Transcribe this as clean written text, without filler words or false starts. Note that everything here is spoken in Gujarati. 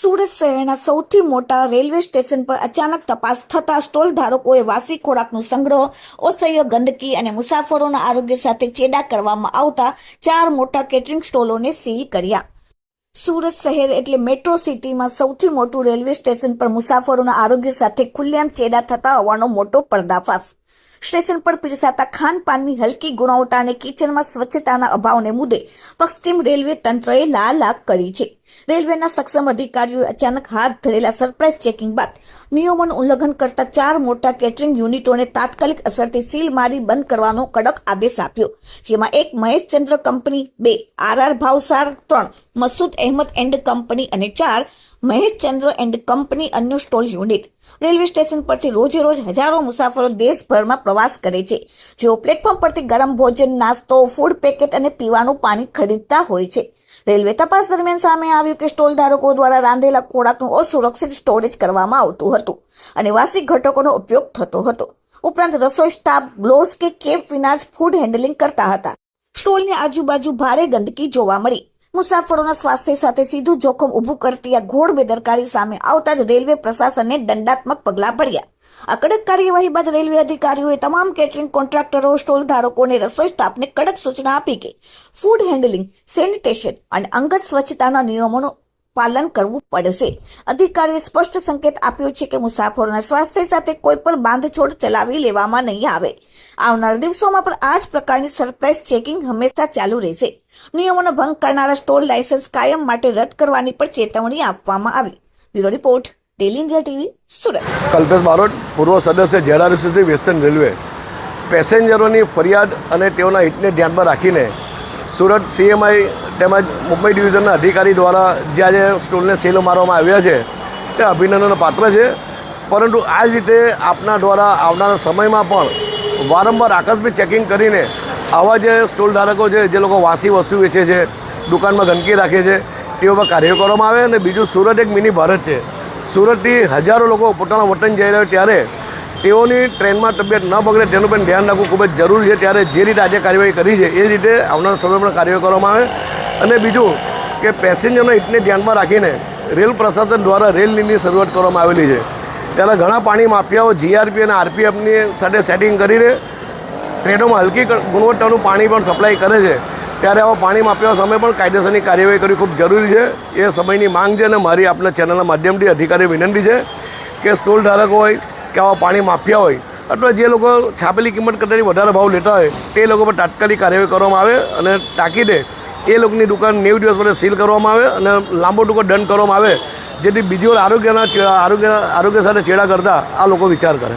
સુરત શહેરના સૌથી મોટા રેલવે સ્ટેશન પર અચાનક તપાસ થતા સ્ટોલ ધારકોએ વાસી ખોરાકનો સંગ્રહ, અસહ્ય ગંદકી અને મુસાફરોના આરોગ્ય સાથે ચેડા કરવામાં આવતા 4 મોટા કેટરિંગ સ્ટોલોને સીલ કર્યા. સુરત શહેર એટલે મેટ્રો સિટીમાં સૌથી મોટું રેલવે સ્ટેશન પર મુસાફરોના આરોગ્ય સાથે ખુલ્લેઆમ ચેડા થતા હોવાનો મોટો પર્દાફાશ. સ્ટેશન પર પીરસાતા ખાનપાનની હલકી ગુણવત્તા અને કિચનમાં સ્વચ્છતાના અભાવને મુદ્દે પશ્ચિમ રેલવે તંત્રએ લાલાક કરી છે. રેલવેના સક્ષમ અધિકારીઓએ અચાનક હાથ ધરેલા સરપ્રાઇઝ ચેકિંગ બાદ નિયમોનું ઉલ્લંઘન કરતા 4 મોટા કેટરિંગ યુનિટોને તાત્કાલિક અસરથી સીલ મારી બંધ કરવાનો કડક આદેશ આપ્યો, જેમાં 1 Maheshchandra company, 2 RR Bhavsar, 3 Masood Ahmed and company અને 4 મહેશચંદ્ર એન્ડ કંપની અન્ય સ્ટોલ યુનિટ. રેલવે સ્ટેશન પરથી રોજે રોજ હજારો મુસાફરો દેશભરમાં પ્રવાસ કરે છે, જેઓ પ્લેટફોર્મ પરથી ગરમ ભોજન, નાસ્તો, ફૂડ પેકેટ અને પીવાનું પાણી ખરીદતા હોય છે. રેલવે તપાસ દરમિયાન સામે આવ્યું કે સ્ટોલ ધારકો દ્વારા રાંધેલા ખોરાકનું અસુરક્ષિત સ્ટોરેજ કરવામાં આવતું હતું અને વાસી ઘટકોનો ઉપયોગ થતો હતો. ઉપરાંત રસોઈ સ્ટાફ ગ્લોવ્સ કે કેપ વિના જ ફૂડ હેન્ડલિંગ કરતા હતા. સ્ટોલની આજુબાજુ ભારે ગંદકી જોવા મળી. મુસાફરોના સ્વાસ્થ્ય સાથે સીધું જોખમ ઊભું કરતી આ ઘોર બેદરકારી સામે આવતા જ રેલવે પ્રશાસને દંડાત્મક પગલાં ભર્યા. આ કડક કાર્યવાહી બાદ રેલવે અધિકારીઓએ તમામ કેટરિંગ કોન્ટ્રાક્ટરો, સ્ટોલ ધારકો અને રસોઈ સ્ટાફને કડક સૂચના આપી કે ફૂડ હેન્ડલિંગ, સેનિટેશન અને અંગત સ્વચ્છતાના નિયમોનું પાલન કરવું પડશે. અધિકારીઓએ સ્પષ્ટ સંકેત આપ્યો છે કે મુસાફરોના સ્વાસ્થ્ય સાથે કોઈ પણ બાંધછોડ ચલાવી લેવામાં નહીં આવે. આવનાર દિવસોમાં પણ આ જ પ્રકારની સરપ્રાઇઝ ચેકિંગ હંમેશા ચાલુ રહેશે. નિયમોનો ભંગ કરનારા સ્ટોલ લાયસન્સ કાયમ માટે રદ કરવાની પણ ચેતવણી આપવામાં આવી. Bureau report, daily India TV, Surat. Kalpesh Barot, પૂર્વ સદસ્ય ZRCC વેસ્ટર્ન રેલવે. પેસેન્જરોની ફરિયાદ અને તેઓના હિતને ધ્યાનમાં રાખીને સુરત CMI તેમજ મુંબઈ ડિવિઝનના અધિકારી દ્વારા જે આજે સ્ટોલને સીલ મારવામાં આવ્યા છે તે અભિનંદનનો પાત્ર છે. પરંતુ આ જ રીતે આપના દ્વારા આવનારા સમયમાં પણ વારંવાર આકસ્મિક ચેકિંગ કરીને આવા જે સ્ટોલ ધારકો છે, જે લોકો વાસી વસ્તુ વેચે છે, દુકાનમાં ગંદકી રાખે છે, તેઓ પર કાર્ય કરવામાં આવે. અને બીજું, સુરત એક મિની ભારત છે. સુરતથી હજારો લોકો પોતાના વતન જઈ રહ્યા ત્યારે તેઓની ટ્રેનમાં તબિયત ન બગડે તેનું પણ ધ્યાન રાખવું ખૂબ જ જરૂરી છે. ત્યારે જે રીતે આજે કાર્યવાહી કરી છે એ રીતે આવનારા સમયમાં પણ કાર્યવાહી કરવામાં આવે. અને બીજું કે પેસેન્જરના હિતને ધ્યાનમાં રાખીને રેલ પ્રશાસન દ્વારા રેલ નીતિની શરૂઆત કરવામાં આવેલી છે. ત્યારે ઘણા પાણી માફિયાઓ GRP અને RPFની સાથે સેટિંગ કરીને ટ્રેનોમાં હલકી ગુણવત્તાનું પાણી પણ સપ્લાય કરે છે. ત્યારે આવા પાણી માફિયાઓ સામે પણ કાયદેસરની કાર્યવાહી કરવી ખૂબ જરૂરી છે. એ સમયની માંગ છે. અને મારી આપણા ચેનલના માધ્યમથી અધિકારીઓ વિનંતી છે કે સ્ટોલ ધારકો હોય કે આવા પાણી માફિયા હોય અથવા જે લોકો છાપેલી કિંમત કરતાંથી વધારે ભાવ લેતા હોય તે લોકો પર તાત્કાલિક કાર્યવાહી કરવામાં આવે અને તાકીદે એ લોકોની દુકાન 90 દિવસ માટે સીલ કરવામાં આવે અને લાંબો ટૂંકો દંડ કરવામાં આવે, જેથી બીજી વાર આરોગ્ય સાથે ચેડા કરતા આ લોકો વિચાર કરે.